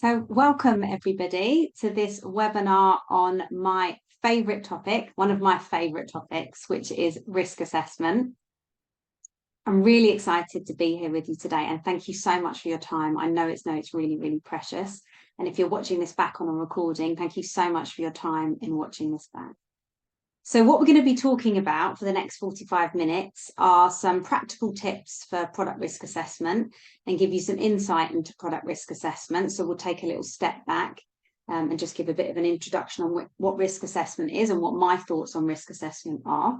So welcome everybody to this webinar on my favourite topic, one of my favourite topics, which is risk assessment. I'm really excited to be here with you today, and thank you so much for your time. I know it's really, really precious. And if you're watching this back on a recording, thank you so much for your time in watching this back. So what we're going to be talking about for the next 45 minutes are some practical tips for product risk assessment and give you some insight into product risk assessment. So we'll take a little step back and just give a bit of an introduction on what risk assessment is and what my thoughts on risk assessment are.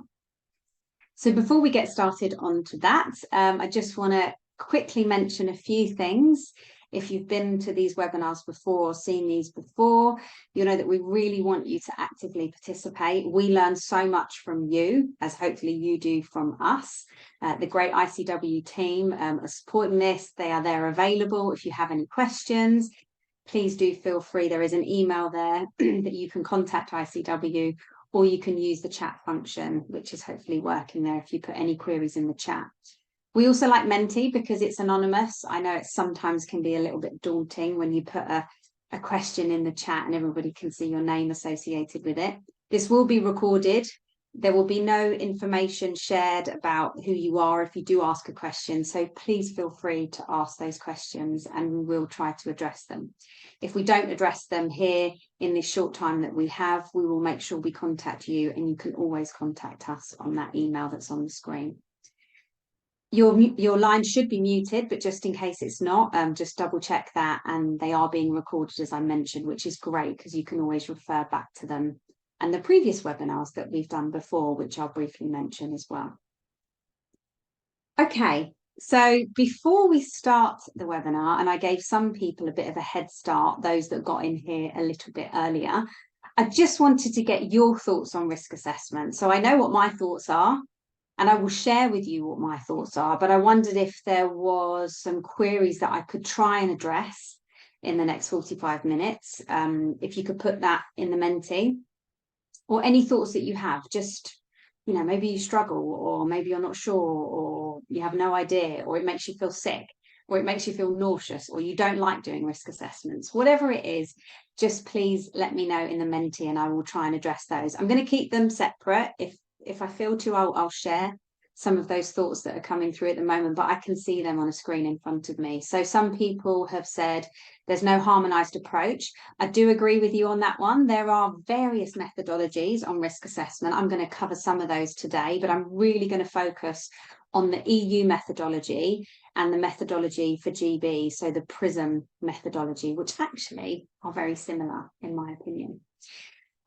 So before we get started onto that, I just want to quickly mention a few things. If you've been to these webinars before or seen these before, you know that we really want you to actively participate. We learn so much from you, as hopefully you do from us. The great ICW team are supporting this. They are there available. If you have any questions, please do feel free. There is an email there that you can contact ICW, or you can use the chat function, which is hopefully working there if you put any queries in the chat. We also like Menti because it's anonymous. I know it sometimes can be a little bit daunting when you put a question in the chat and everybody can see your name associated with it. This will be recorded. There will be no information shared about who you are if you do ask a question. So please feel free to ask those questions and we will try to address them. If we don't address them here in this short time that we have, we will make sure we contact you, and you can always contact us on that email that's on the screen. Your line should be muted, but just in case it's not, just double check that, and they are being recorded, as I mentioned, which is great because you can always refer back to them and the previous webinars that we've done before, which I'll briefly mention as well. Okay, so before we start the webinar, and I gave some people a bit of a head start, those that got in here a little bit earlier, I just wanted to get your thoughts on risk assessment. So I know what my thoughts are, and I will share with you what my thoughts are, but I wondered if there was some queries that I could try and address in the next 45 minutes. If you could put that in the Menti, or any thoughts that you have, just, you know, maybe you struggle, or maybe you're not sure, or you have no idea, or it makes you feel sick, or it makes you feel nauseous, or you don't like doing risk assessments. Whatever it is, just please let me know in the Menti and I will try and address those. I'm going to keep them separate. If I feel to, I'll share some of those thoughts that are coming through at the moment, but I can see them on a screen in front of me. So some people have said there's no harmonized approach. I do agree with you on that one. There are various methodologies on risk assessment. I'm going to cover some of those today, but I'm really going to focus on the EU methodology and the methodology for GB, so the PRISM methodology, which actually are very similar in my opinion.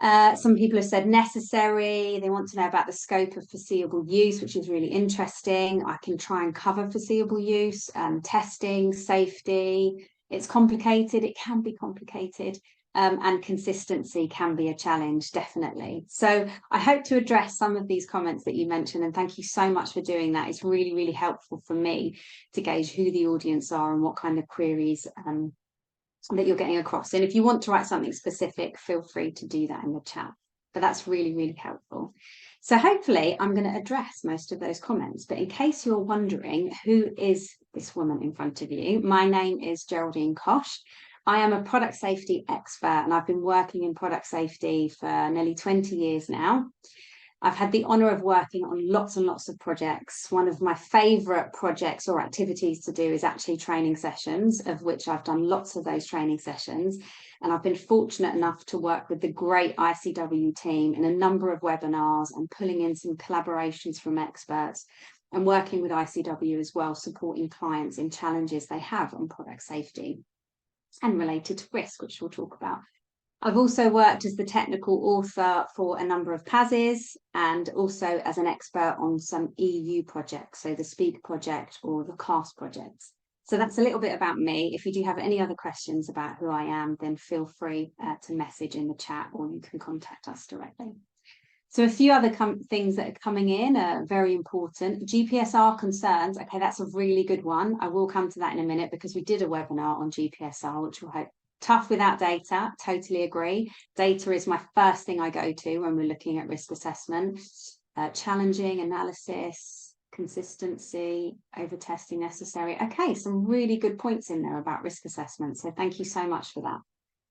Some people have said necessary. They want to know about the scope of foreseeable use, which is really interesting. I can try and cover foreseeable use, testing, safety. It's complicated. It can be complicated. And consistency can be a challenge, definitely. So I hope to address some of these comments that you mentioned, and thank you so much for doing that. It's really, really helpful for me to gauge who the audience are and what kind of queries that you're getting across. And if you want to write something specific, feel free to do that in the chat. But that's really, really helpful. So hopefully I'm going to address most of those comments. But in case you're wondering, who is this woman in front of you? My name is Geraldine Cosh. I am a product safety expert, and I've been working in product safety for nearly 20 years now. I've had the honour of working on lots and lots of projects. One of my favourite projects or activities to do is actually training sessions, of which I've done lots of those training sessions. And I've been fortunate enough to work with the great ICW team in a number of webinars and pulling in some collaborations from experts and working with ICW as well, supporting clients in challenges they have on product safety and related to risk, which we'll talk about. I've also worked as the technical author for a number of PASs and also as an expert on some EU projects, so the SPEAK project or the CAST projects. So that's a little bit about me. If you do have any other questions about who I am, then feel free to message in the chat, or you can contact us directly. So a few other things that are coming in are very important. GPSR concerns. Okay, that's a really good one. I will come to that in a minute because we did a webinar on GPSR, which we'll hope. Tough without data, totally agree. Data is my first thing I go to when we're looking at risk assessment. Challenging analysis. consistency, over testing necessary. Okay, some really good points in there about risk assessment. So thank you so much for that.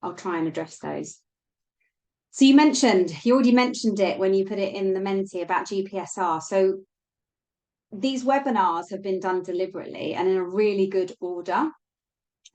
I'll try and address those. So you already mentioned it when you put it in the Menti about GPSR. So these webinars have been done deliberately and in a really good order.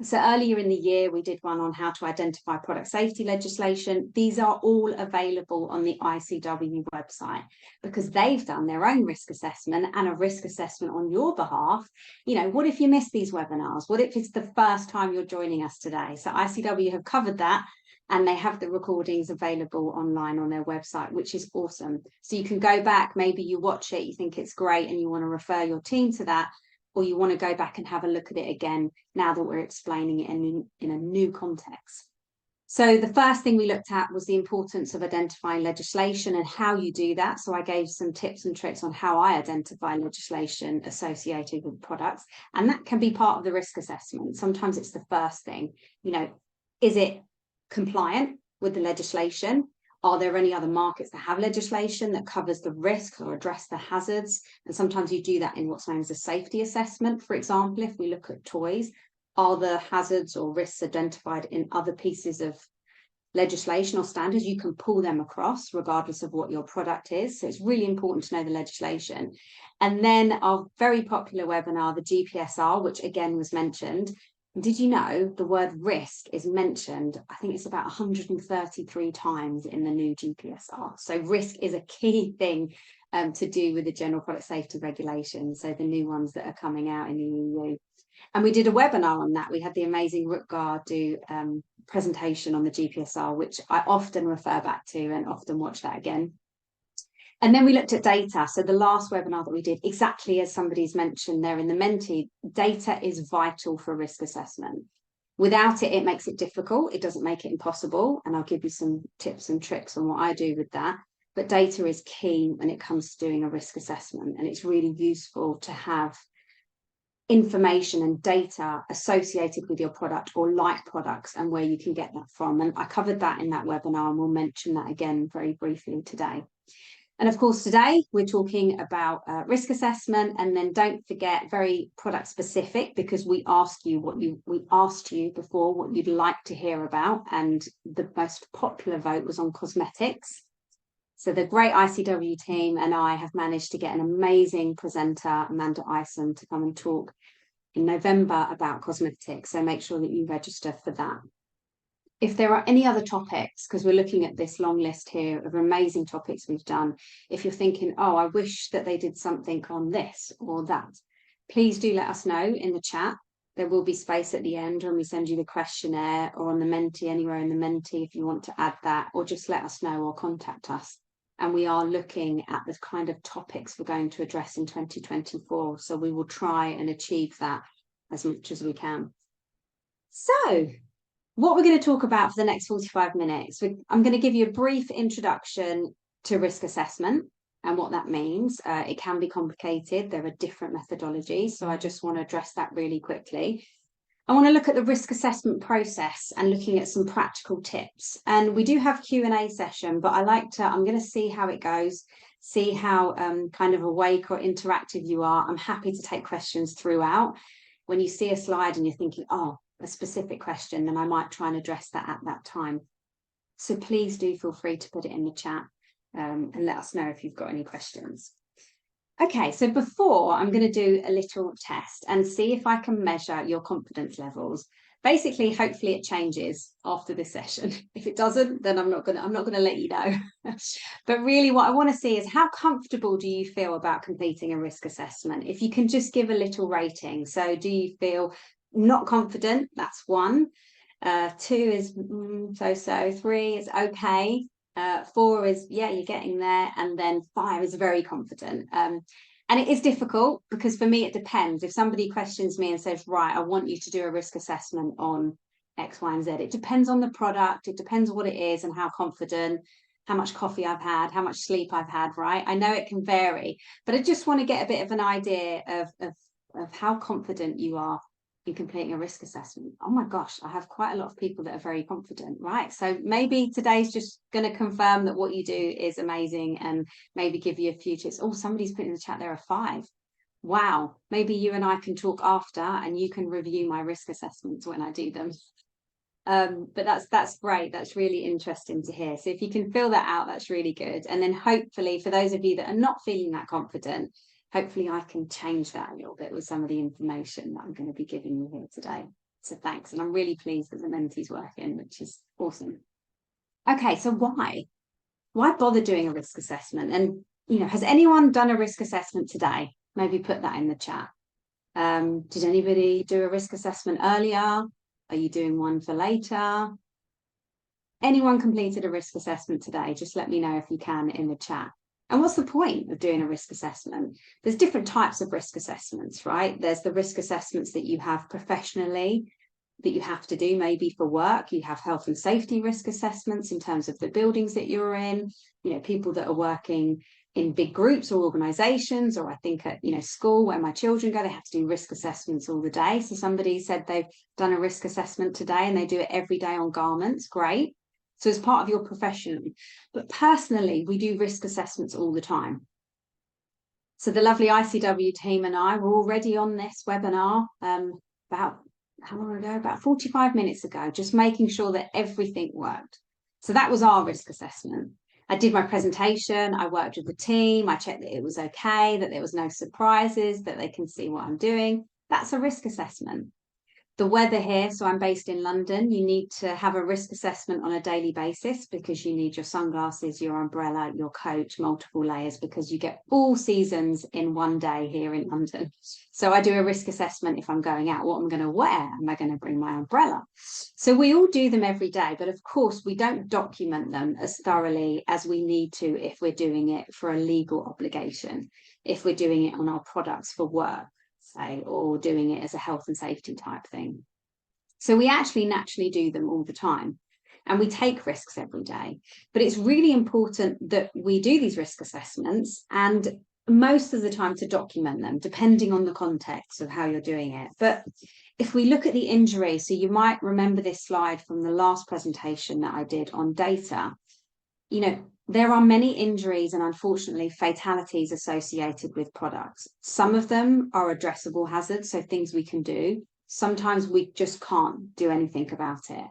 So earlier in the year, we did one on how to identify product safety legislation. These are all available on the ICW website because they've done their own risk assessment and a risk assessment on your behalf. You know, what if you miss these webinars? What if it's the first time you're joining us today? So ICW have covered that and they have the recordings available online on their website, which is awesome. So you can go back, maybe you watch it, you think it's great and you want to refer your team to that, or you want to go back and have a look at it again now that we're explaining it in a new context. So the first thing we looked at was the importance of identifying legislation and how you do that. So I gave some tips and tricks on how I identify legislation associated with products. And that can be part of the risk assessment. Sometimes it's the first thing, you know, is it compliant with the legislation? Are there any other markets that have legislation that covers the risks or address the hazards? And sometimes you do that in what's known as a safety assessment. For example, if we look at toys, are the hazards or risks identified in other pieces of legislation or standards? You can pull them across regardless of what your product is. So it's really important to know the legislation. And then our very popular webinar, the GPSR, which again was mentioned. Did you know the word risk is mentioned? I think it's about 133 times in the new GPSR. So risk is a key thing to do with the general product safety regulations. So the new ones that are coming out in the EU. And we did a webinar on that. We had the amazing Rutger do presentation on the GPSR, which I often refer back to and often watch that again. And then we looked at data. So the last webinar that we did, exactly as somebody's mentioned there in the Menti, data is vital for risk assessment. Without it, it makes it difficult. It doesn't make it impossible. And I'll give you some tips and tricks on what I do with that. But data is key when it comes to doing a risk assessment. And it's really useful to have information and data associated with your product or like products and where you can get that from. And I covered that in that webinar and we'll mention that again very briefly today. And of course, today we're talking about risk assessment, and then don't forget very product specific, because we asked you before what you'd like to hear about, and the most popular vote was on cosmetics. So the great ICW team and I have managed to get an amazing presenter, Amanda Ison, to come and talk in November about cosmetics. So make sure that you register for that. If there are any other topics, because we're looking at this long list here of amazing topics we've done, if you're thinking, oh, I wish that they did something on this or that, please do let us know in the chat. There will be space at the end when we send you the questionnaire, or on the Menti, anywhere in the Menti if you want to add that, or just let us know or contact us. And we are looking at the kind of topics we're going to address in 2024. So we will try and achieve that as much as we can. So what we're going to talk about for the next 45 minutes, I'm going to give you a brief introduction to risk assessment and what that means. It can be complicated. There are different methodologies. So I just want to address that really quickly. I want to look at the risk assessment process and looking at some practical tips. And we do have Q&A session, but I'm going to see how it goes, see how kind of awake or interactive you are. I'm happy to take questions throughout. When you see a slide and you're thinking, oh, a specific question, then I might try and address that at that time. So please do feel free to put it in the chat and let us know if you've got any questions. Okay, so before, I'm going to do a little test and see if I can measure your confidence levels. Basically, hopefully it changes after this session. If it doesn't, then I'm not going to let you know. But really what I want to see is how comfortable do you feel about completing a risk assessment? If you can just give a little rating. So do you feel not confident? That's 1. 2 is so-so. 3 is okay. 4 is, yeah, you're getting there. And then 5 is very confident. And it is difficult because for me, it depends. If somebody questions me and says, right, I want you to do a risk assessment on X, Y, and Z, it depends on the product. It depends on what it is and how confident, how much coffee I've had, how much sleep I've had, right? I know it can vary, but I just want to get a bit of an idea of how confident you are in completing a risk assessment. Oh my gosh, I have quite a lot of people that are very confident, right? So maybe today's just going to confirm that what you do is amazing and maybe give you a few tips. Oh, somebody's put in the chat there a 5. wow, maybe you and I can talk after and you can review my risk assessments when I do them. But that's great. That's really interesting to hear. So if you can fill that out, that's really good. And then hopefully for those of you that are not feeling that confident, hopefully I can change that a little bit with some of the information that I'm going to be giving you here today. So thanks. And I'm really pleased that the Menti's working, which is awesome. Okay, so why? Why bother doing a risk assessment? And, you know, has anyone done a risk assessment today? Maybe put that in the chat. Did anybody do a risk assessment earlier? Are you doing one for later? Anyone completed a risk assessment today? Just let me know if you can in the chat. And what's the point of doing a risk assessment? There's different types of risk assessments, right? There's the risk assessments that you have professionally that you have to do maybe for work. You have health and safety risk assessments in terms of the buildings that you're in, you know, people that are working in big groups or organizations, or I think at, you know, school where my children go, they have to do risk assessments all the day. So somebody said they've done a risk assessment today and they do it every day on garments. Great. So as part of your profession, but personally, we do risk assessments all the time. So the lovely ICW team and I were already on this webinar about how long ago? About 45 minutes ago, just making sure that everything worked. So that was our risk assessment. I did my presentation, I worked with the team, I checked that it was okay, that there was no surprises, that they can see what I'm doing. That's a risk assessment. The weather here, so I'm based in London, you need to have a risk assessment on a daily basis because you need your sunglasses, your umbrella, your coat, multiple layers, because you get all seasons in one day here in London. So I do a risk assessment if I'm going out, what I'm going to wear, am I going to bring my umbrella? So we all do them every day, but of course we don't document them as thoroughly as we need to if we're doing it for a legal obligation, if we're doing it on our products for work, say, or doing it as a health and safety type thing. So we actually naturally do them all the time and we take risks every day. But it's really important that we do these risk assessments and most of the time to document them, depending on the context of how you're doing it. But if we look at the injury, so you might remember this slide from the last presentation that I did on data, you know, there are many injuries and unfortunately fatalities associated with products. Some of them are addressable hazards, so things we can do. Sometimes we just can't do anything about it.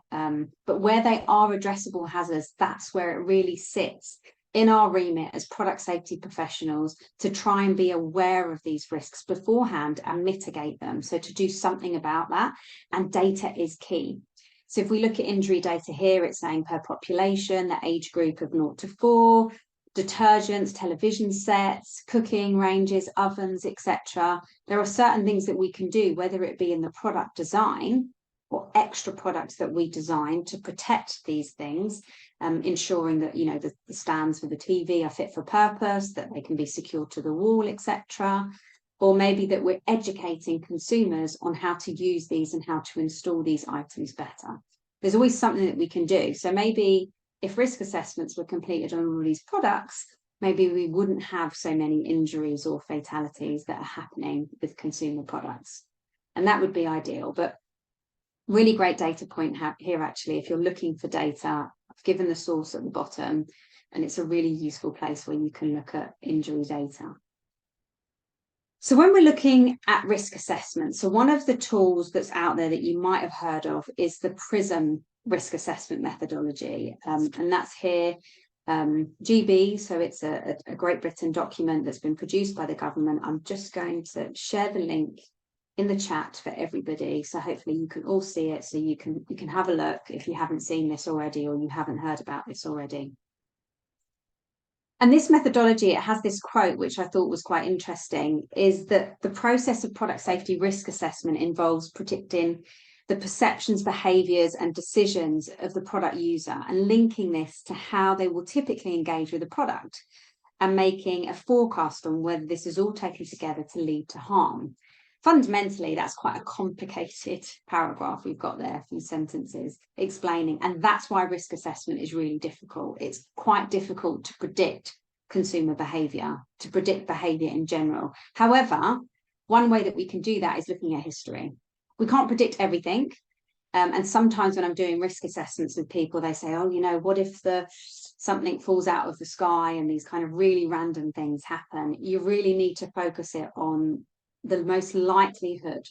But where they are addressable hazards, that's where it really sits in our remit as product safety professionals to try and be aware of these risks beforehand and mitigate them. So to do something about that, and data is key. So if we look at injury data here, it's saying per population, the age group of 0 to 4, detergents, television sets, cooking ranges, ovens, etc. There are certain things that we can do, whether it be in the product design or extra products that we design to protect these things, ensuring that, you know, the stands for the TV are fit for purpose, that they can be secured to the wall, etc. Or maybe that we're educating consumers on how to use these and how to install these items better. There's always something that we can do. So maybe if risk assessments were completed on all these products, maybe we wouldn't have so many injuries or fatalities that are happening with consumer products. And that would be ideal. But really great data point here, actually, if you're looking for data, I've given the source at the bottom, and it's a really useful place where you can look at injury data. So when we're looking at risk assessment, so one of the tools that's out there that you might have heard of is the PRISM risk assessment methodology. And that's here, GB, so it's a Great Britain document that's been produced by the government. I'm just going to share the link in the chat for everybody. So hopefully you can all see it, so you can have a look if you haven't seen this already or you haven't heard about this already. And this methodology, it has this quote, which I thought was quite interesting, is that the process of product safety risk assessment involves predicting the perceptions, behaviours and decisions of the product user and linking this to how they will typically engage with the product and making a forecast on whether this is all taken together to lead to harm. Fundamentally, that's quite a complicated paragraph we've got there, a few sentences explaining, and that's why risk assessment is really difficult. It's quite difficult to predict consumer behaviour, to predict behaviour in general. However, one way that we can do that is looking at history. We can't predict everything. And sometimes when I'm doing risk assessments with people, they say, oh, you know, what if something falls out of the sky and these kind of really random things happen? You really need to focus it on the most likelihood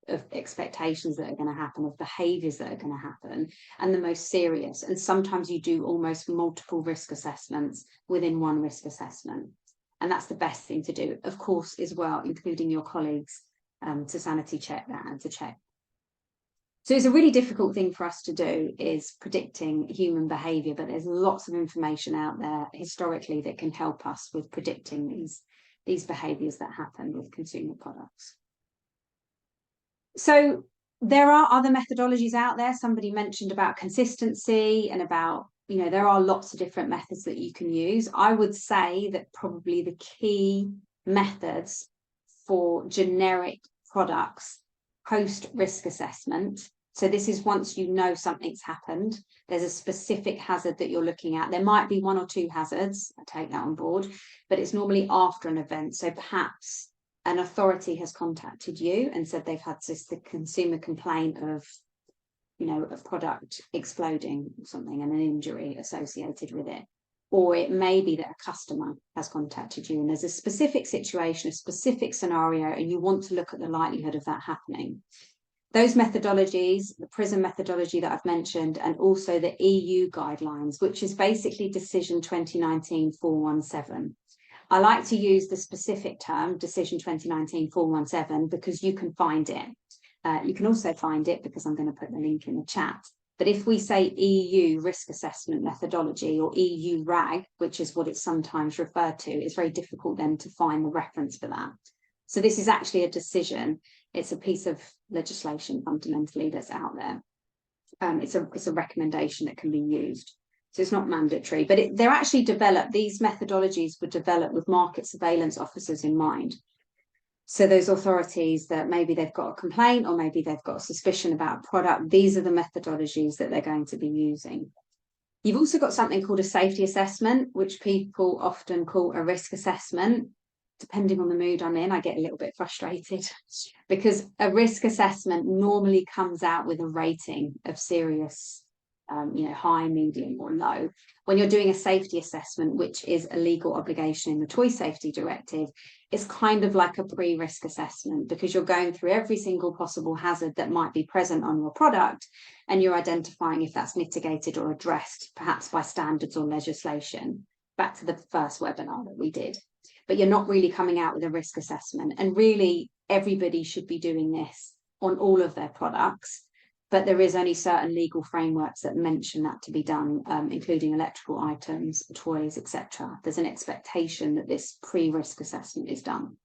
of expectations that are going to happen, of behaviours that are going to happen, and the most serious. And sometimes you do almost multiple risk assessments within one risk assessment. And that's the best thing to do, of course, as well, including your colleagues to sanity check that and to check. So it's a really difficult thing for us to do, is predicting human behaviour, but there's lots of information out there historically that can help us with predicting these behaviours that happen with consumer products. So there are other methodologies out there. Somebody mentioned about consistency and about, there are lots of different methods that you can use. I would say that probably the key methods for generic products post risk assessment. So this is once you know something's happened, there's a specific hazard that you're looking at. There might be one or two hazards, I take that on board, but it's normally after an event. So perhaps an authority has contacted you and said they've had the consumer complaint of, a product exploding or something and an injury associated with it. Or it may be that a customer has contacted you and there's a specific situation, a specific scenario, and you want to look at the likelihood of that happening. Those methodologies, the PRISM methodology that I've mentioned, and also the EU guidelines, which is basically Decision 2019-417. I like to use the specific term, Decision 2019-417, because you can find it. You can also find it, because I'm going to put the link in the chat. But if we say EU risk assessment methodology or EU RAG, which is what it's sometimes referred to, it's very difficult then to find the reference for that. So this is actually a decision. It's a piece of legislation fundamentally that's out there. It's a recommendation that can be used. So it's not mandatory, but they're actually developed. These methodologies were developed with market surveillance officers in mind. So those authorities that maybe they've got a complaint or maybe they've got a suspicion about a product, these are the methodologies that they're going to be using. You've also got something called a safety assessment, which people often call a risk assessment. Depending on the mood I'm in, I get a little bit frustrated because a risk assessment normally comes out with a rating of serious, high, medium or low. When you're doing a safety assessment, which is a legal obligation in the Toy Safety Directive, it's kind of like a pre-risk assessment because you're going through every single possible hazard that might be present on your product and you're identifying if that's mitigated or addressed, perhaps by standards or legislation. Back to the first webinar that we did. But you're not really coming out with a risk assessment. And really, everybody should be doing this on all of their products. But there is only certain legal frameworks that mention that to be done, including electrical items, toys, etc. There's an expectation that this pre-risk assessment is done.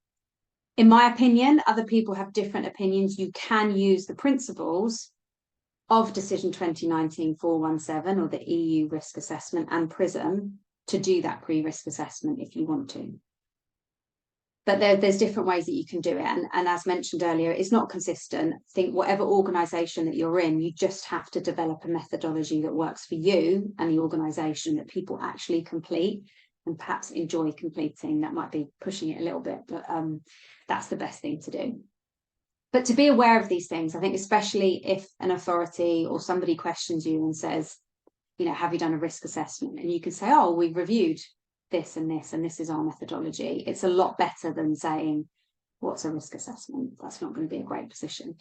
In my opinion, other people have different opinions. You can use the principles of Decision 2019-417 or the EU risk assessment and PRISM to do that pre-risk assessment if you want to. But there's different ways that you can do it. And as mentioned earlier, it's not consistent. I think whatever organisation that you're in, you just have to develop a methodology that works for you and the organisation that people actually complete and perhaps enjoy completing. That might be pushing it a little bit, but that's the best thing to do. But to be aware of these things, I think especially if an authority or somebody questions you and says, have you done a risk assessment? And you can say, oh, we've reviewed this, and this is our methodology. It's a lot better than saying, what's a risk assessment? That's not going to be a great position.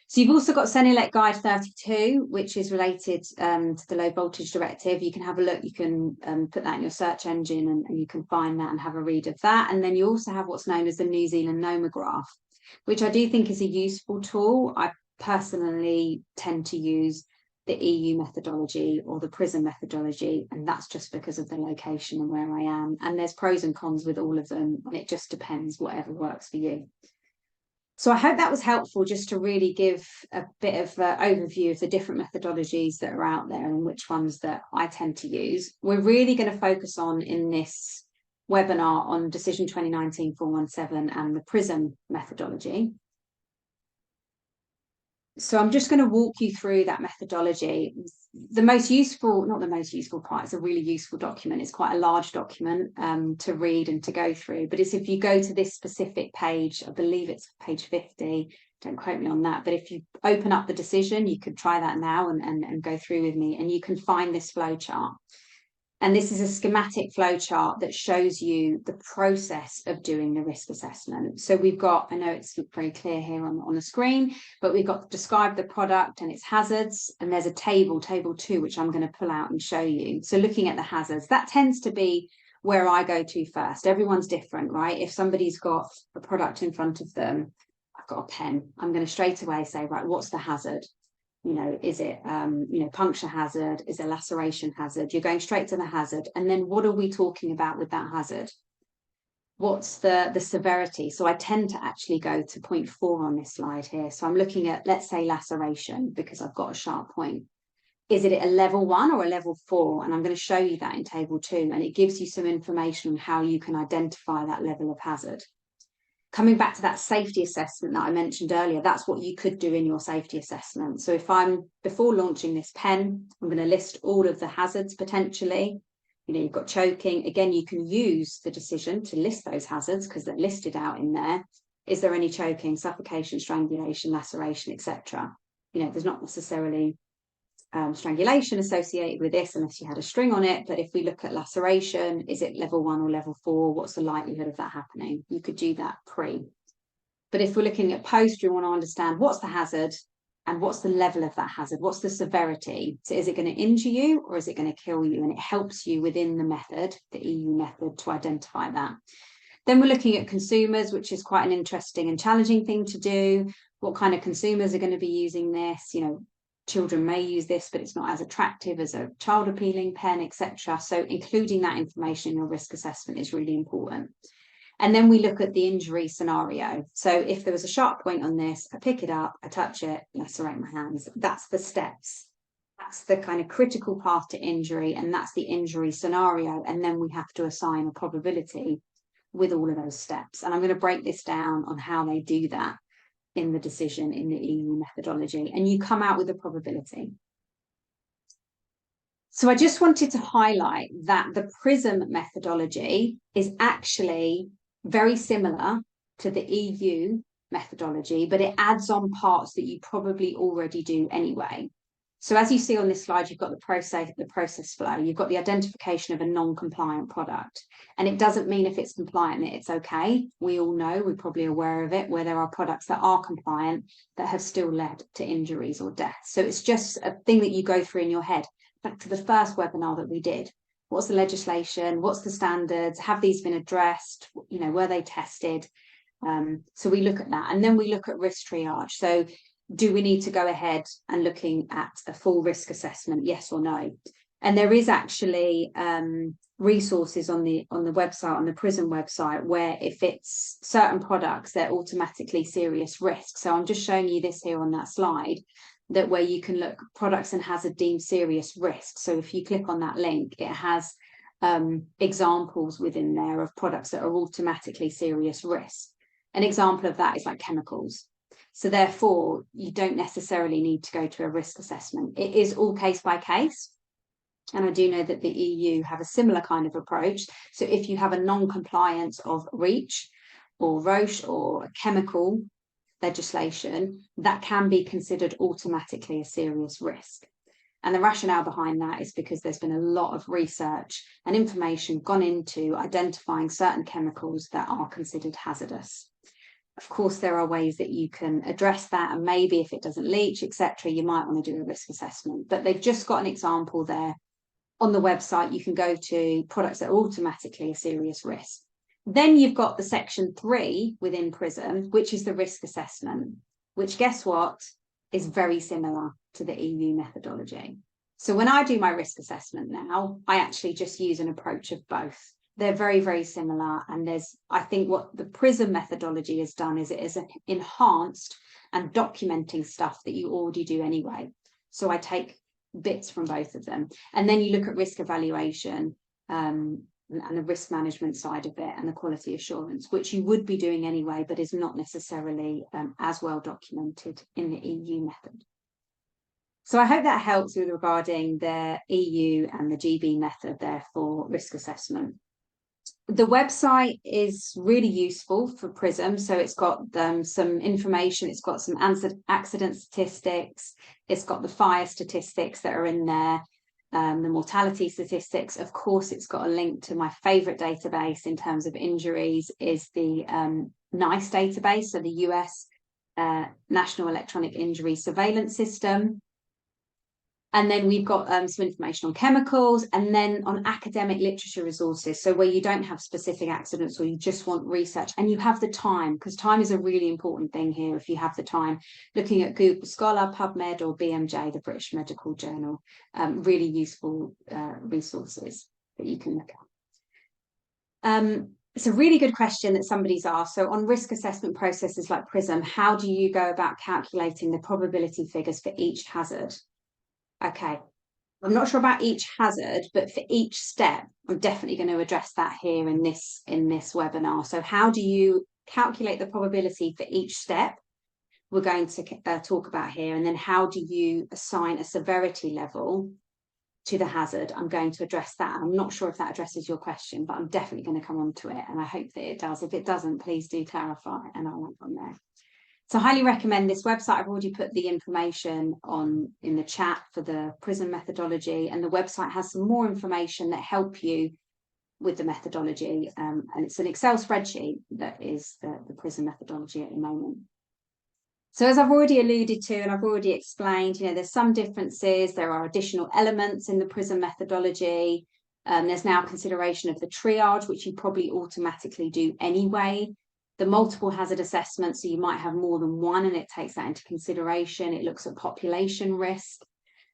So you've also got Senelec Guide 32, which is related to the low voltage directive. You can have a look, you can put that in your search engine and you can find that and have a read of that. And then you also have what's known as the New Zealand nomograph, which I do think is a useful tool. I personally tend to use the EU methodology or the PRISM methodology, and that's just because of the location and where I am. And there's pros and cons with all of them, and it just depends whatever works for you. So I hope that was helpful just to really give a bit of overview of the different methodologies that are out there and which ones that I tend to use. We're really going to focus on in this webinar on Decision 2019-417 and the PRISM methodology. So I'm just going to walk you through that methodology. The most useful, not the most useful part, it's a really useful document. It's quite a large document to read and to go through. But it's if you go to this specific page, I believe it's page 50, don't quote me on that. But if you open up the decision, you could try that now and go through with me and you can find this flow chart. And this is a schematic flow chart that shows you the process of doing the risk assessment. So we've got, I know it's very clear here on the screen, but we've got describe the product and its hazards. And there's a table 2, which I'm going to pull out and show you. So looking at the hazards, that tends to be where I go to first. Everyone's different, right? If somebody's got a product in front of them, I've got a pen, I'm going to straight away say, right, what's the hazard? You know, is it, puncture hazard? Is it laceration hazard? You're going straight to the hazard. And then what are we talking about with that hazard? What's the severity? So I tend to actually go to point 4 on this slide here. So I'm looking at, let's say, laceration, because I've got a sharp point. Is it a level 1 or a level 4? And I'm going to show you that in table 2. And it gives you some information on how you can identify that level of hazard. Coming back to that safety assessment that I mentioned earlier, that's what you could do in your safety assessment. So if before launching this pen, I'm going to list all of the hazards potentially. You know, you've got choking. Again, you can use the decision to list those hazards because they're listed out in there. Is there any choking, suffocation, strangulation, laceration, etc.? You know, there's not necessarily strangulation associated with this unless you had a string on it. But if we look at laceration, is it level 1 or level 4? What's the likelihood of that happening? You could do that pre. But if we're looking at post, we want to understand what's the hazard and what's the level of that hazard? What's the severity? So is it going to injure you or is it going to kill you? And it helps you within the method, the EU method, to identify that. Then we're looking at consumers, which is quite an interesting and challenging thing to do. What kind of consumers are going to be using this? You know, children may use this, but it's not as attractive as a child appealing pen, etc. So including that information in your risk assessment is really important. And then we look at the injury scenario. So if there was a sharp point on this, I pick it up, I touch it, lacerate my hands. That's the steps. That's the kind of critical path to injury, and that's the injury scenario. And then we have to assign a probability with all of those steps. And I'm going to break this down on how they do that in the decision in the EU methodology, and you come out with a probability. So I just wanted to highlight that the PRISM methodology is actually very similar to the EU methodology, but it adds on parts that you probably already do anyway. So as you see on this slide, you've got the process flow, you've got the identification of a non-compliant product. And it doesn't mean if it's compliant that it's okay. We all know, we're probably aware of it, where there are products that are compliant that have still led to injuries or deaths. So it's just a thing that you go through in your head. Back to the first webinar that we did. What's the legislation? What's the standards? Have these been addressed? You know, were they tested? So we look at that. And then we look at risk triage. So do we need to go ahead and looking at a full risk assessment, yes or no? And there is actually resources on the website, on the PRISM website, where if it's certain products, they're automatically serious risk. So I'm just showing you this here on that slide, that where you can look products and hazard deemed serious risk. So if you click on that link, it has examples within there of products that are automatically serious risk. An example of that is like chemicals. So therefore, you don't necessarily need to go to a risk assessment. It is all case by case. And I do know that the EU have a similar kind of approach. So if you have a non-compliance of REACH or Roche or chemical legislation, that can be considered automatically a serious risk. And the rationale behind that is because there's been a lot of research and information gone into identifying certain chemicals that are considered hazardous. Of course, there are ways that you can address that, and maybe if it doesn't leach, etc., you might want to do a risk assessment. But they've just got an example there on the website. You can go to products that are automatically a serious risk. Then you've got the section 3 within PRISM, which is the risk assessment, which, guess what, is very similar to the EU methodology. So when I do my risk assessment now, I actually just use an approach of both. They're very, very similar. And I think what the PRISM methodology has done is it has enhanced and documenting stuff that you already do anyway. So I take bits from both of them. And then you look at risk evaluation and the risk management side of it and the quality assurance, which you would be doing anyway, but is not necessarily as well documented in the EU method. So I hope that helps with regarding the EU and the GB method there for risk assessment. The website is really useful for PRISM. So it's got some information, it's got some accident statistics, it's got the fire statistics that are in there. the mortality statistics. Of course, it's got a link to my favourite database in terms of injuries is the NICE database, so the US National Electronic Injury Surveillance System. And then we've got some information on chemicals, and then on academic literature resources. So where you don't have specific accidents or you just want research and you have the time, because time is a really important thing here. If you have the time, looking at Google Scholar, PubMed, or BMJ, the British Medical Journal, really useful resources that you can look at. It's a really good question that somebody's asked. So on risk assessment processes like PRISM, how do you go about calculating the probability figures for each hazard? Okay, I'm not sure about each hazard, but for each step, I'm definitely going to address that here in this webinar. So how do you calculate the probability for each step? We're going to talk about here. And then how do you assign a severity level to the hazard? I'm going to address that. I'm not sure if that addresses your question, but I'm definitely going to come on to it. And I hope that it does. If it doesn't, please do clarify and I'll work on there. So I highly recommend this website. I've already put the information on in the chat for the PRISM methodology, and the website has some more information that help you with the methodology. And it's an Excel spreadsheet that is the PRISM methodology at the moment. So as I've already alluded to and I've already explained, there's some differences. There are additional elements in the PRISM methodology. There's now consideration of the triage, which you probably automatically do anyway. The multiple hazard assessment, so you might have more than one and it takes that into consideration. It looks at population risk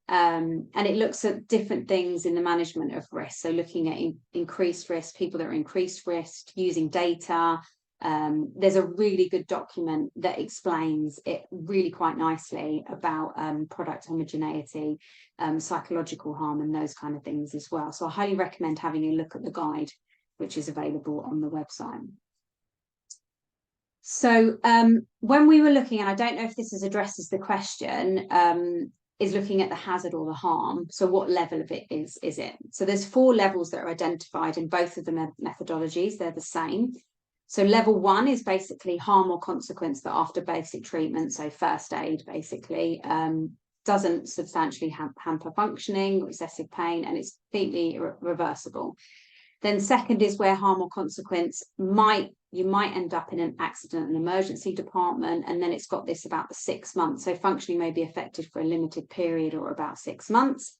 and it looks at different things in the management of risk. So looking at increased risk, people that are increased risk, using data. There's a really good document that explains it really quite nicely about product homogeneity, psychological harm and those kind of things as well. So I highly recommend having a look at the guide, which is available on the website. So when we were looking, and I don't know if this addresses the question, is looking at the hazard or the harm. So what level of it is it? So there's 4 levels that are identified in both of the methodologies. They're the same. So level 1 is basically harm or consequence that after basic treatment, so first aid basically, doesn't substantially hamper functioning or excessive pain, and it's completely reversible. Then second is where harm or consequence you might end up in an accident and emergency department, and then it's got this about the 6 months. So functioning may be affected for a limited period or about 6 months.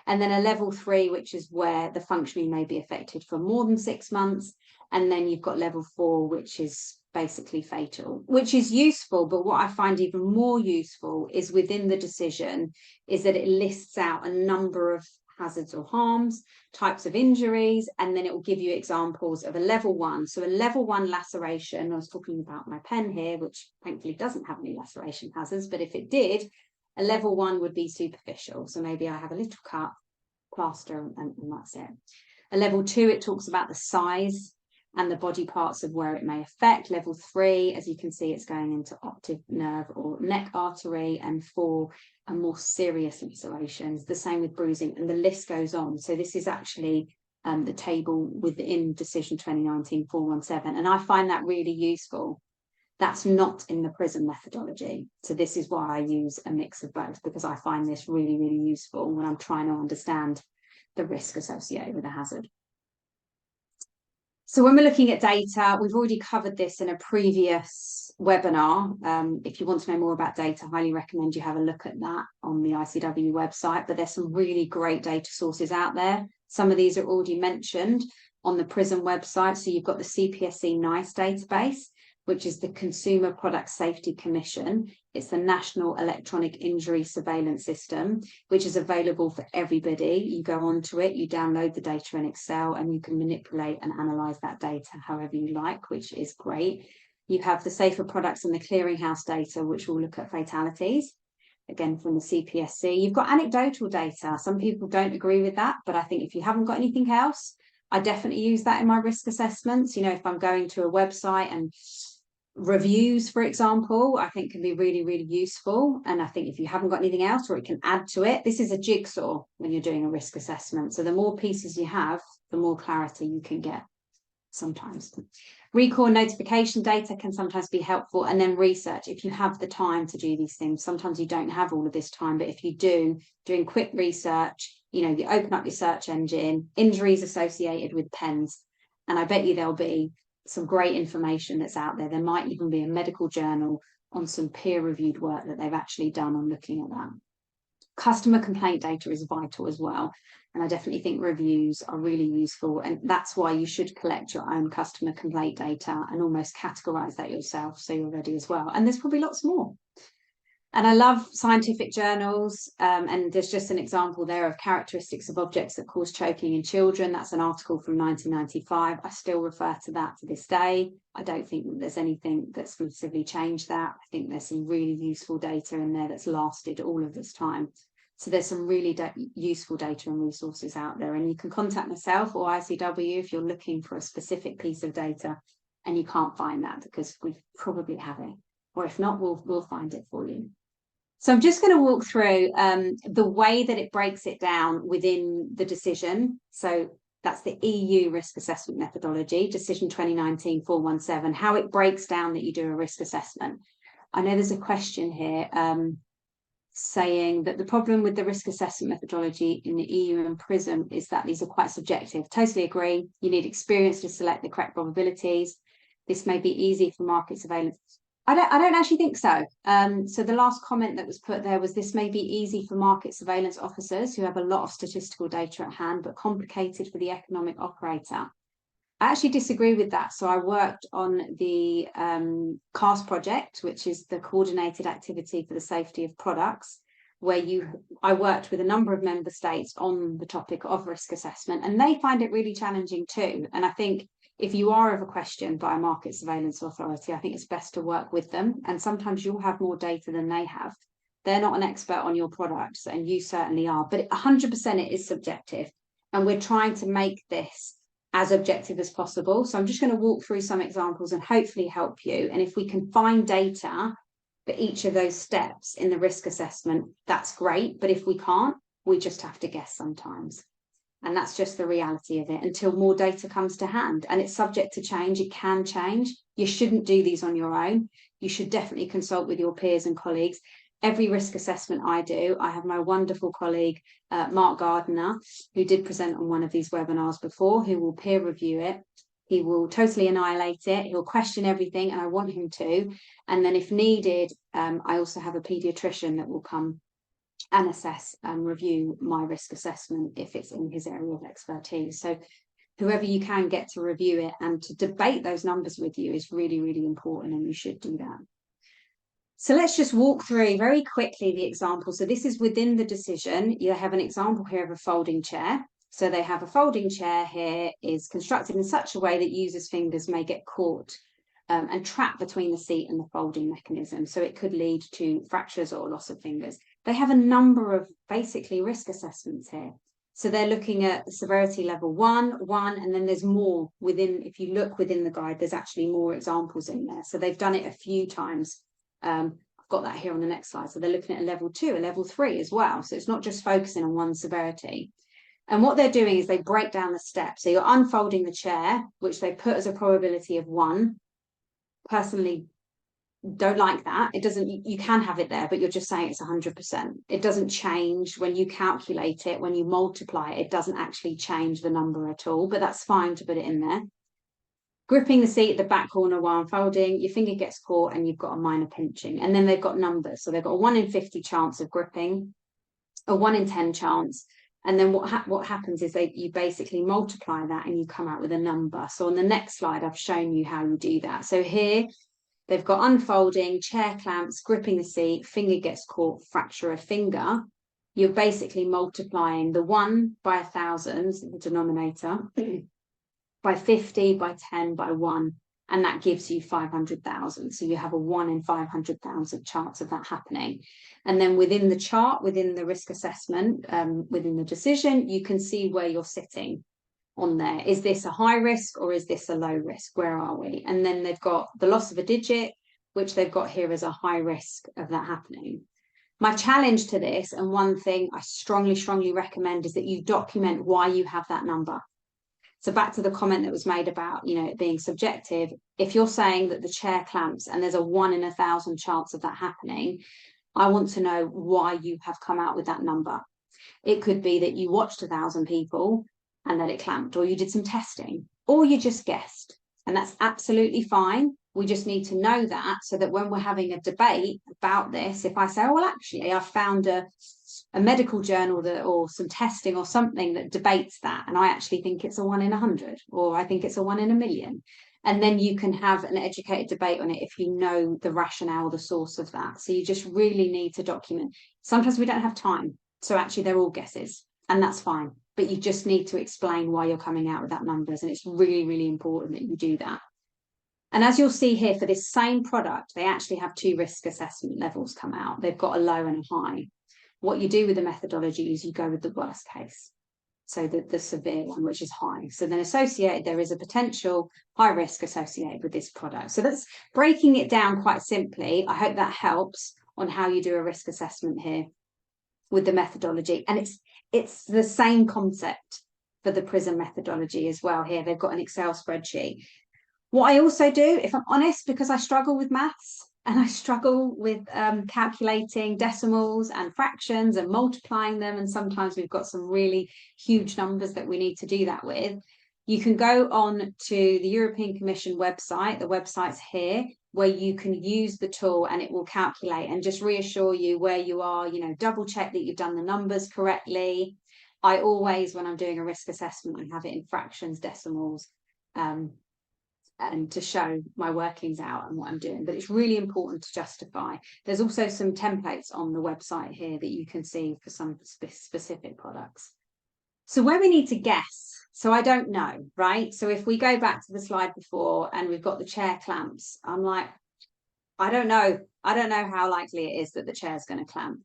And then a level 3, which is where the functioning may be affected for more than 6 months. And then you've got level 4, which is basically fatal, which is useful. But what I find even more useful is within the decision is that it lists out a number of hazards or harms, types of injuries, and then it will give you examples of a level 1. So a level 1 laceration, I was talking about my pen here, which thankfully doesn't have any laceration hazards, but if it did, a level 1 would be superficial. So maybe I have a little cut, plaster, and that's it. A level 2, it talks about the size and the body parts of where it may affect. Level 3, as you can see, it's going into optic nerve or neck artery, and 4 are more serious lacerations. The same with bruising, and the list goes on. So this is actually the table within Decision 2019-417, and I find that really useful. That's not in the PRISM methodology. So this is why I use a mix of both, because I find this really, really useful when I'm trying to understand the risk associated with a hazard. So when we're looking at data, we've already covered this in a previous webinar. If you want to know more about data, I highly recommend you have a look at that on the ICW website, but there's some really great data sources out there. Some of these are already mentioned on the PRISM website. So you've got the CPSC NICE database, which is the Consumer Product Safety Commission. It's the National Electronic Injury Surveillance System, which is available for everybody. You go onto it, you download the data in Excel, and you can manipulate and analyze that data however you like, which is great. You have the Safer Products and the Clearinghouse data, which will look at fatalities, again from the CPSC. You've got anecdotal data. Some people don't agree with that, but I think if you haven't got anything else, I definitely use that in my risk assessments. If I'm going to a website, and reviews, for example, I think can be really, really useful. And I think if you haven't got anything else, or it can add to it, this is a jigsaw when you're doing a risk assessment. So the more pieces you have, the more clarity you can get sometimes. Recall notification data can sometimes be helpful. And then research, if you have the time to do these things. Sometimes you don't have all of this time, but if you do, doing quick research You open up your search engine, injuries associated with pens, and I bet you there'll be some great information that's out there. There might even be a medical journal on some peer-reviewed work that they've actually done on looking at that. Customer complaint data is vital as well. And I definitely think reviews are really useful. And that's why you should collect your own customer complaint data and almost categorize that yourself so you're ready as well. And there's probably lots more. And I love scientific journals. And there's just an example there of characteristics of objects that cause choking in children. That's an article from 1995. I still refer to that to this day. I don't think there's anything that's massively changed that. I think there's some really useful data in there that's lasted all of this time. So there's some really useful data and resources out there. And you can contact myself or ICW if you're looking for a specific piece of data and you can't find that, because we probably have it. Or if not, we'll find it for you. So I'm just going to walk through the way that it breaks it down within the decision. So that's the EU risk assessment methodology, decision 2019-417, how it breaks down that you do a risk assessment. I know there's a question here saying that the problem with the risk assessment methodology in the EU and PRISM is that these are quite subjective. Totally agree. You need experience to select the correct probabilities. This may be easy for market surveillance. I don't actually think so. So the last comment that was put there was this may be easy for market surveillance officers who have a lot of statistical data at hand, but complicated for the economic operator. I actually disagree with that. So I worked on the CAST project, which is the Coordinated Activity for the Safety of Products, where I worked with a number of member states on the topic of risk assessment, and they find it really challenging too. And I think if you are ever questioned by a market surveillance authority, I think it's best to work with them. And sometimes you'll have more data than they have. They're not an expert on your products, and you certainly are. But 100% it is subjective. And we're trying to make this as objective as possible. So I'm just going to walk through some examples and hopefully help you. And if we can find data for each of those steps in the risk assessment, that's great. But if we can't, we just have to guess sometimes. And that's just the reality of it until more data comes to hand. And it's subject to change. It can change. You shouldn't do these on your own. You should definitely consult with your peers and colleagues. Every risk assessment I do, I have my wonderful colleague, Mark Gardner, who did present on one of these webinars before, who will peer review it. He will totally annihilate it. He'll question everything, and I want him to. And then if needed, I also have a paediatrician that will come and assess and review my risk assessment if it's in his area of expertise. So whoever you can get to review it and to debate those numbers with you is really, really important, and you should do that. So let's just walk through very quickly the example. So this is within the decision. You have an example here of a folding chair. So they have a folding chair here, is constructed in such a way that users' fingers may get caught and trapped between the seat and the folding mechanism. So it could lead to fractures or loss of fingers. They have a number of basically risk assessments here. So they're looking at severity level 1, and then there's more within. If you look within the guide, there's actually more examples in there. So they've done it a few times. I've got that here on the next slide. So they're looking at a level 2, a level 3 as well. So it's not just focusing on one severity. And what they're doing is they break down the steps. So you're unfolding the chair, which they put as a probability of 1. Personally, don't like that. It doesn't, you can have it there, but you're just saying it's 100%. It doesn't change when you calculate it, when you multiply it, it doesn't actually change the number at all, but that's fine to put it in there. Gripping the seat at the back corner while unfolding, your finger gets caught and you've got a minor pinching. And then they've got numbers. So they've got a 1 in 50 chance of gripping, a 1 in 10 chance. And then what happens is you basically multiply that and you come out with a number. So on the next slide, I've shown you how you do that. So here, they've got unfolding, chair clamps, gripping the seat, finger gets caught, fracture a finger. You're basically multiplying the 1 by 1,000, the denominator, by 50, by 10, by 1, and that gives you 500,000. So you have a 1 in 500,000 chance of that happening. And then within the chart, within the risk assessment, within the decision, you can see where you're sitting on there. Is this a high risk or is this a low risk? Where are we? And then they've got the loss of a digit, which they've got here as a high risk of that happening. My challenge to this, and one thing I strongly, strongly recommend, is that you document why you have that number. So back to the comment that was made about, it being subjective. If you're saying that the chair clamps and there's a 1 in 1,000 chance of that happening, I want to know why you have come out with that number. It could be that you watched 1,000 people and then it clamped, or you did some testing, or you just guessed. And that's absolutely fine. We just need to know that, so that when we're having a debate about this, if I say, oh, well, actually, I found a medical journal that, or some testing or something that debates that, and I actually think it's a 1 in 100, or I think it's a 1 in a million. And then you can have an educated debate on it if you know the rationale, the source of that. So you just really need to document. Sometimes we don't have time. So actually they're all guesses, and that's fine. But you just need to explain why you're coming out with that numbers. And it's really, really important that you do that. And as you'll see here, for this same product, they actually have 2 risk assessment levels come out. They've got a low and a high. What you do with the methodology is you go with the worst case. So the severe one, which is high. So then associated, there is a potential high risk associated with this product. So that's breaking it down quite simply. I hope that helps on how you do a risk assessment here with the methodology. And it's the same concept for the PRISM methodology as well. Here, they've got an Excel spreadsheet. What I also do, if I'm honest, because I struggle with maths, and I struggle with calculating decimals and fractions and multiplying them. And sometimes we've got some really huge numbers that we need to do that with. You can go on to the European Commission website. The website's here, where you can use the tool and it will calculate and just reassure you where you are, double check that you've done the numbers correctly. I always, when I'm doing a risk assessment, I have it in fractions, decimals, and to show my workings out and what I'm doing. But it's really important to justify. There's also some templates on the website here that you can see for some specific products. So where we need to guess, so I don't know, right? So if we go back to the slide before and we've got the chair clamps, I'm like, I don't know how likely it is that the chair is going to clamp.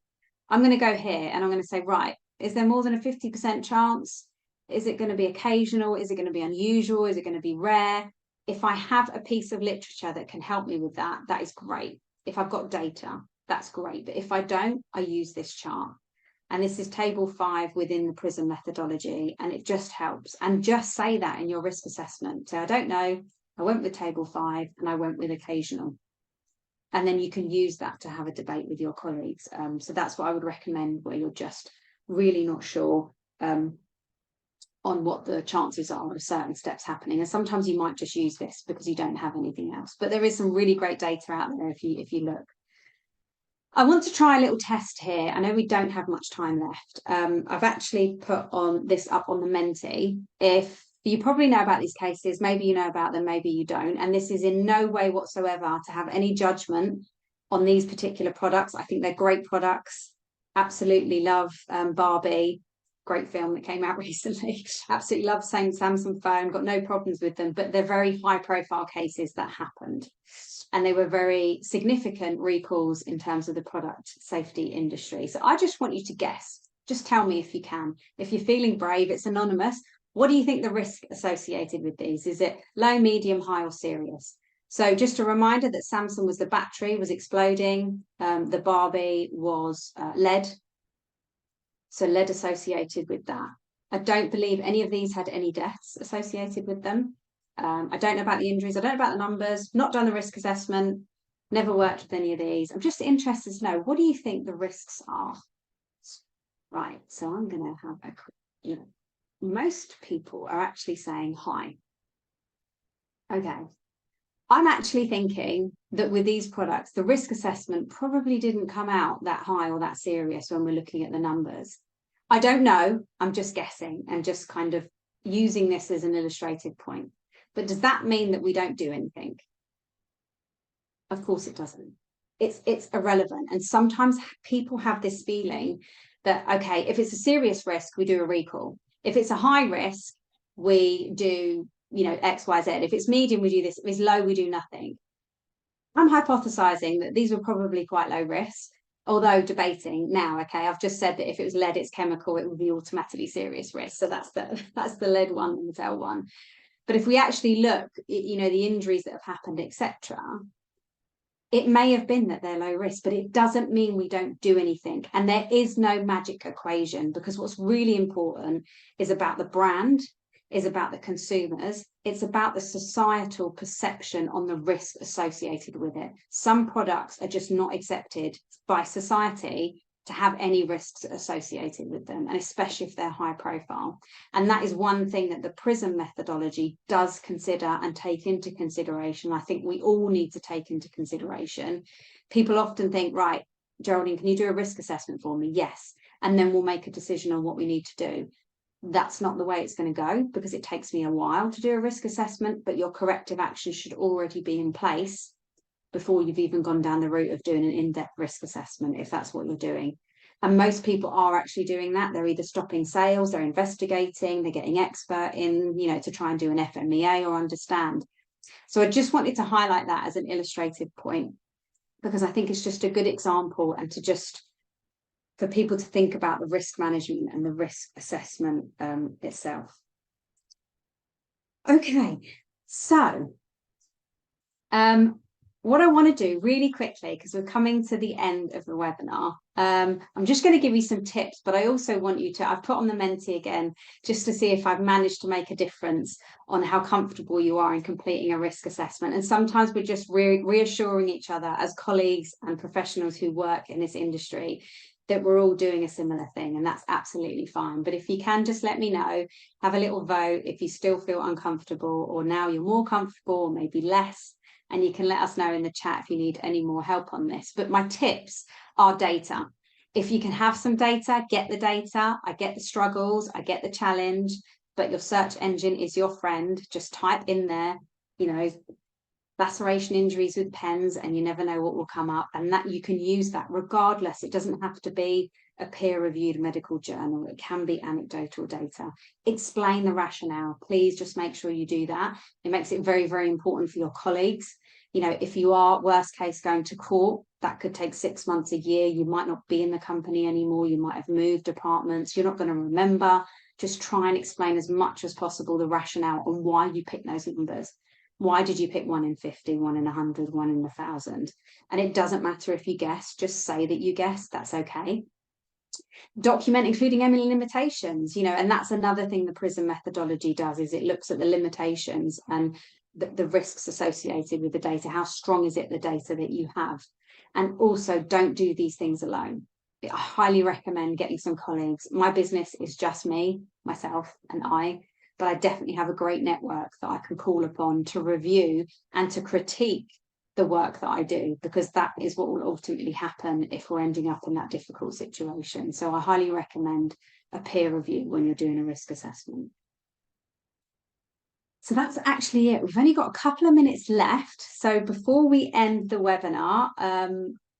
I'm going to go here and I'm going to say, right, is there more than a 50% chance? Is it going to be occasional? Is it going to be unusual? Is it going to be rare? If I have a piece of literature that can help me with that, that is great. If I've got data, that's great. But if I don't, I use this chart. And this is table 5 within the PRISM methodology, and it just helps. And just say that in your risk assessment. So I don't know, I went with table 5 and I went with occasional. And then you can use that to have a debate with your colleagues. So that's what I would recommend, where you're just really not sure on what the chances are of certain steps happening. And sometimes you might just use this because you don't have anything else. But there is some really great data out there if you look. I want to try a little test here. I know we don't have much time left. I've actually put on this up on the Menti. If you probably know about these cases, maybe you know about them, maybe you don't. And this is in no way whatsoever to have any judgment on these particular products. I think they're great products. Absolutely love Barbie. Great film that came out recently. Absolutely love Samsung phone, got no problems with them, but they're very high profile cases that happened. And they were very significant recalls in terms of the product safety industry. So I just want you to guess. Just tell me if you can. If you're feeling brave, it's anonymous. What do you think the risk associated with these? Is it low, medium, high, or serious? So just a reminder that Samsung was the battery was exploding. The Barbie was lead. So lead associated with that. I don't believe any of these had any deaths associated with them. I don't know about the injuries. I don't know about the numbers. Not done the risk assessment. Never worked with any of these. I'm just interested to know, what do you think the risks are? Right. So I'm going to have a quick, most people are actually saying high. Okay. I'm actually thinking that with these products, the risk assessment probably didn't come out that high or that serious when we're looking at the numbers. I don't know. I'm just guessing and just kind of using this as an illustrative point. But does that mean that we don't do anything? Of course it doesn't. It's irrelevant. And sometimes people have this feeling that, okay, if it's a serious risk, we do a recall. If it's a high risk, we do, X, Y, Z. If it's medium, we do this. If it's low, we do nothing. I'm hypothesizing that these were probably quite low risk, although debating now, okay, I've just said that if it was lead, it's chemical, it would be automatically serious risk. So that's the lead one and the Tel one. But if we actually look, the injuries that have happened, etc., it may have been that they're low risk, but it doesn't mean we don't do anything. And there is no magic equation, because what's really important is about the brand, is about the consumers. It's about the societal perception on the risk associated with it. Some products are just not accepted by society to have any risks associated with them, and especially if they're high profile. And that is one thing that the PRISM methodology does consider and take into consideration. I think we all need to take into consideration. People often think, right, Geraldine, can you do a risk assessment for me? Yes. And then we'll make a decision on what we need to do. That's not the way it's going to go, because it takes me a while to do a risk assessment, but your corrective action should already be in place before you've even gone down the route of doing an in-depth risk assessment, if that's what you're doing. And most people are actually doing that. They're either stopping sales, they're investigating, they're getting expert in, to try and do an FMEA or understand. So I just wanted to highlight that as an illustrative point, because I think it's just a good example, and to just for people to think about the risk management and the risk assessment itself. Okay, so what I want to do really quickly, because we're coming to the end of the webinar, I'm just going to give you some tips, but I also want you to, I've put on the Menti again, just to see if I've managed to make a difference on how comfortable you are in completing a risk assessment. And sometimes we're just reassuring each other as colleagues and professionals who work in this industry that we're all doing a similar thing, and that's absolutely fine. But if you can, just let me know, have a little vote if you still feel uncomfortable, or now you're more comfortable, or maybe less. And you can let us know in the chat if you need any more help on this. But my tips are data. If you can have some data, get the data. I get the struggles, I get the challenge, but your search engine is your friend. Just type in there, laceration injuries with pens, and you never know what will come up. And that you can use that regardless. It doesn't have to be a peer-reviewed medical journal. It can be anecdotal data. Explain the rationale. Please just make sure you do that. It makes it very, very important for your colleagues. If you are, worst case, going to court, that could take 6 months, a year. You might not be in the company anymore. You might have moved departments. You're not going to remember. Just try and explain as much as possible the rationale and why you pick those numbers. Why did you pick 1 in 50, 1 in 100, 1 in 1,000? And it doesn't matter if you guess, just say that you guessed. That's okay. Document, including any limitations, and that's another thing the PRISM methodology does, is it looks at the limitations and the risks associated with the data. How strong is it, the data that you have? And also, don't do these things alone. I highly recommend getting some colleagues. My business is just me, myself, and I, but I definitely have a great network that I can call upon to review and to critique the work that I do, because that is what will ultimately happen if we're ending up in that difficult situation. So I highly recommend a peer review when you're doing a risk assessment. So that's actually it. We've only got a couple of minutes left. So before we end the webinar,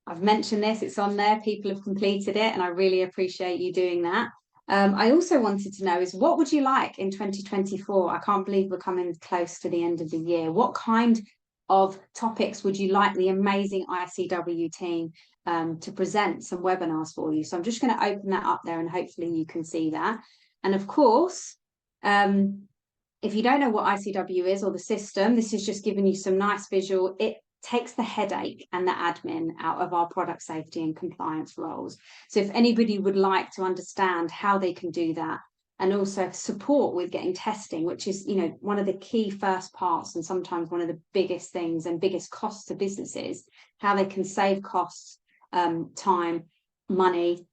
I've mentioned this, it's on there, people have completed it, and I really appreciate you doing that. I also wanted to know is, what would you like in 2024? I can't believe we're coming close to the end of the year. What kind of topics would you like the amazing ICW team to present some webinars for you? So I'm just going to open that up there, and hopefully you can see that. And of course, if you don't know what ICW is, or the system, this is just giving you some nice visual. It takes the headache and the admin out of our product safety and compliance roles. So if anybody would like to understand how they can do that, and also support with getting testing, which is, one of the key first parts, and sometimes one of the biggest things and biggest costs to businesses, how they can save costs, time, money,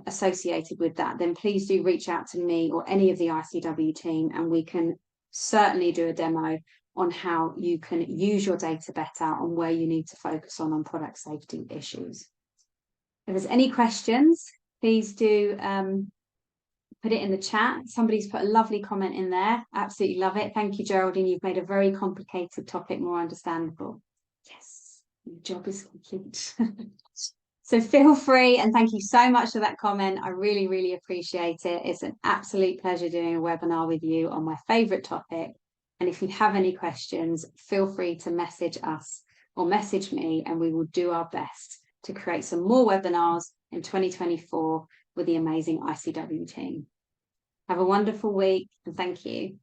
associated with that, then please do reach out to me or any of the ICW team, and we can certainly do a demo on how you can use your data better and where you need to focus on product safety issues. If there's any questions, please do put it in the chat. Somebody's put a lovely comment in there. Absolutely love it. Thank you, Geraldine. You've made a very complicated topic more understandable. Yes, your job is complete. So feel free, and thank you so much for that comment. I really, really appreciate it. It's an absolute pleasure doing a webinar with you on my favorite topic. And if you have any questions, feel free to message us or message me, and we will do our best to create some more webinars in 2024 with the amazing ICW team. Have a wonderful week, and thank you.